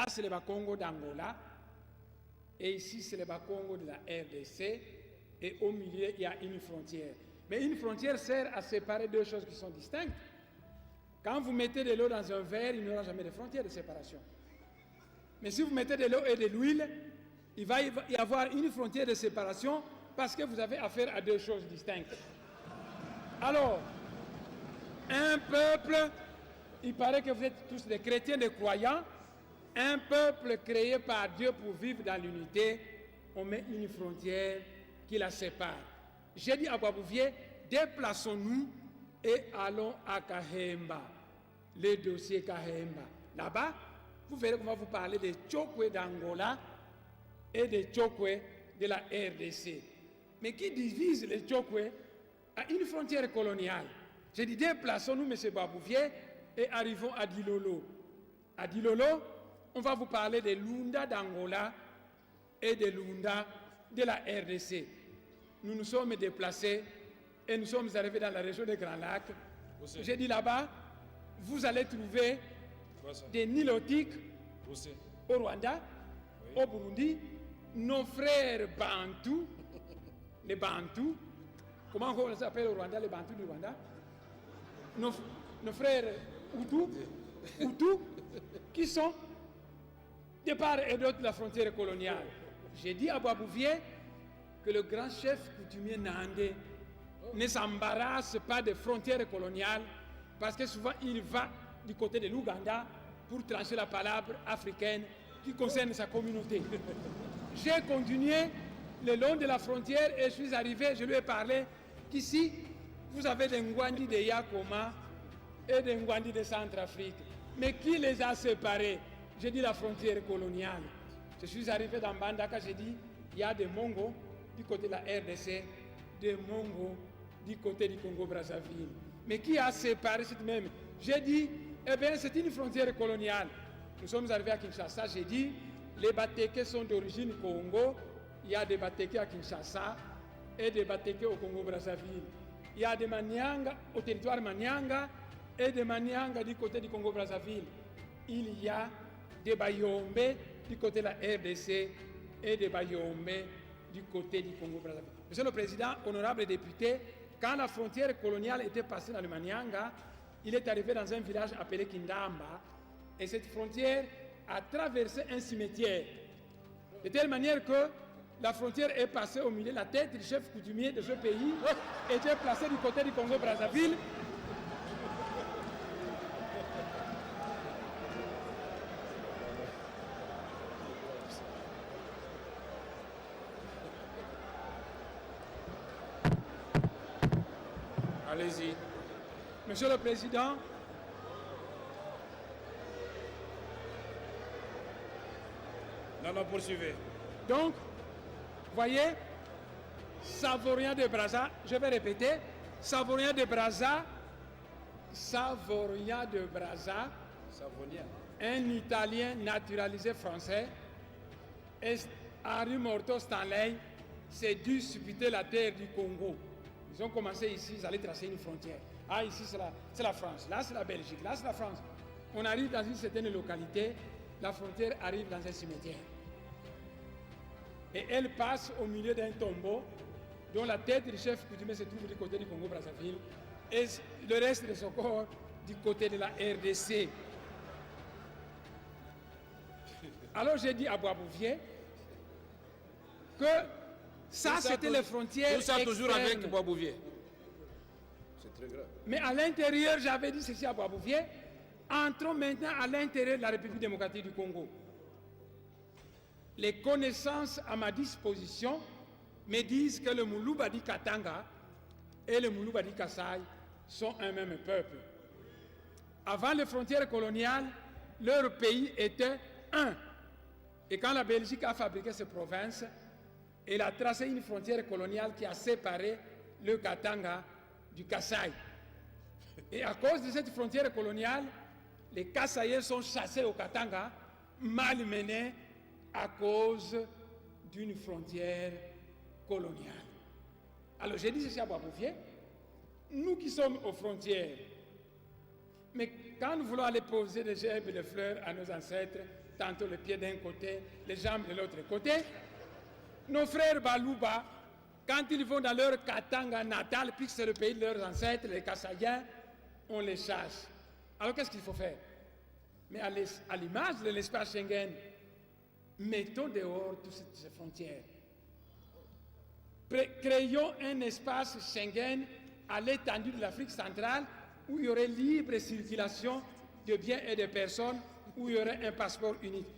Là, c'est le Bas-Congo d'Angola. Et ici, c'est le Bas-Congo de la RDC. Et au milieu, il y a une frontière. Mais une frontière sert à séparer deux choses qui sont distinctes. Quand vous mettez de l'eau dans un verre, il n'y aura jamais de frontière de séparation. Mais si vous mettez de l'eau et de l'huile, il va y avoir une frontière de séparation parce que vous avez affaire à deux choses distinctes. Alors, un peuple, il paraît que vous êtes tous des chrétiens, des croyants, un peuple créé par Dieu pour vivre dans l'unité, on met une frontière qui la sépare. J'ai dit à Boisbouvier, déplaçons-nous et allons à Kahemba, le dossier Kahemba. Là-bas, vous verrez qu'on va vous parler des Tchokwe d'Angola et des Tchokwe de la RDC. Mais qui divise les Tchokwe à une frontière coloniale? J'ai dit, déplaçons-nous, M. Boisbouvier, et arrivons à Dilolo. À Dilolo, on va vous parler des Lunda d'Angola et des Lunda de la RDC. Nous nous sommes déplacés et nous sommes arrivés dans la région des Grands Lacs. J'ai dit là-bas, vous allez trouver des Nilotiques au Rwanda, au Burundi, nos frères Bantous, les Bantous, comment on s'appelle au Rwanda, les Bantous du Rwanda? Nos frères Hutus, qui sont de part et d'autre de la frontière coloniale. J'ai dit à Boisbouvier que le grand chef coutumier Nandé ne s'embarrasse pas des frontières coloniales parce que souvent il va du côté de l'Ouganda pour trancher la palabre africaine qui concerne sa communauté. J'ai continué le long de la frontière et je suis arrivé, je lui ai parlé qu'ici vous avez des Ngwandi de Yakoma et des Ngwandi de Centrafrique. Mais qui les a séparés? J'ai dit la frontière coloniale. Je suis arrivé dans Bandaka, j'ai dit, il y a des Mongos du côté de la RDC, des Mongos du côté du Congo-Brazzaville. Mais qui a séparé cette même? J'ai dit, eh bien, c'est une frontière coloniale. Nous sommes arrivés à Kinshasa, j'ai dit, les Batékés sont d'origine Congo, il y a des Batékés à Kinshasa et des Batékés au Congo-Brazzaville. Il y a des Manianga au territoire Manianga et des Manianga du côté du Congo-Brazzaville. Il y a des Bayombe du côté de la RDC et des Bayombe du côté du Congo-Brazzaville. Monsieur le Président, honorables députés, quand la frontière coloniale était passée dans le Manianga, il est arrivé dans un village appelé Kindamba et cette frontière a traversé un cimetière. De telle manière que la frontière est passée au milieu, la tête du chef coutumier de ce pays était placée du côté du Congo-Brazzaville. Allez-y. Monsieur le Président, Non, poursuivez. donc, voyez, Savorien de Brazza, je vais répéter, Savorien de Brazza, un Italien naturalisé français, et Henri Morteau Stanley s'est dû disputer la terre du Congo. Ils ont commencé ici, ils allaient tracer une frontière. Ah, ici c'est la France, là c'est la Belgique, là c'est la France. On arrive dans une certaine localité, la frontière arrive dans un cimetière. Et elle passe au milieu d'un tombeau dont la tête du chef coutumier se trouve du côté du Congo-Brazzaville et le reste de son corps du côté de la RDC. Alors j'ai dit à Boisbouvier que ça c'était les frontières Tout ça toujours externes. avec Boisbouvier. C'est très grave. Mais à l'intérieur, j'avais dit ceci à Boisbouvier, entrons maintenant à l'intérieur de la République démocratique du Congo. Les connaissances à ma disposition me disent que le Moulou-Badi Katanga et le Moulou-Badi Kassai sont un même peuple. Avant les frontières coloniales, leur pays était un. Et quand la Belgique a fabriqué ces provinces, elle a tracé une frontière coloniale qui a séparé le Katanga du Kassai. Et à cause de cette frontière coloniale, les Kassaïens sont chassés au Katanga, malmenés à cause d'une frontière coloniale. Alors j'ai dit ceci à Boisbouvier, nous qui sommes aux frontières, mais quand nous voulons aller poser des gerbes et des fleurs à nos ancêtres, tantôt les pieds d'un côté, les jambes de l'autre côté. Nos frères Balouba, quand ils vont dans leur Katanga natal, puisque c'est le pays de leurs ancêtres, les Kassaïens, on les chasse. Alors qu'est-ce qu'il faut faire? Mais à l'image de l'espace Schengen, mettons dehors toutes ces frontières. Créons un espace Schengen à l'étendue de l'Afrique centrale où il y aurait libre circulation de biens et de personnes, où il y aurait un passeport unique.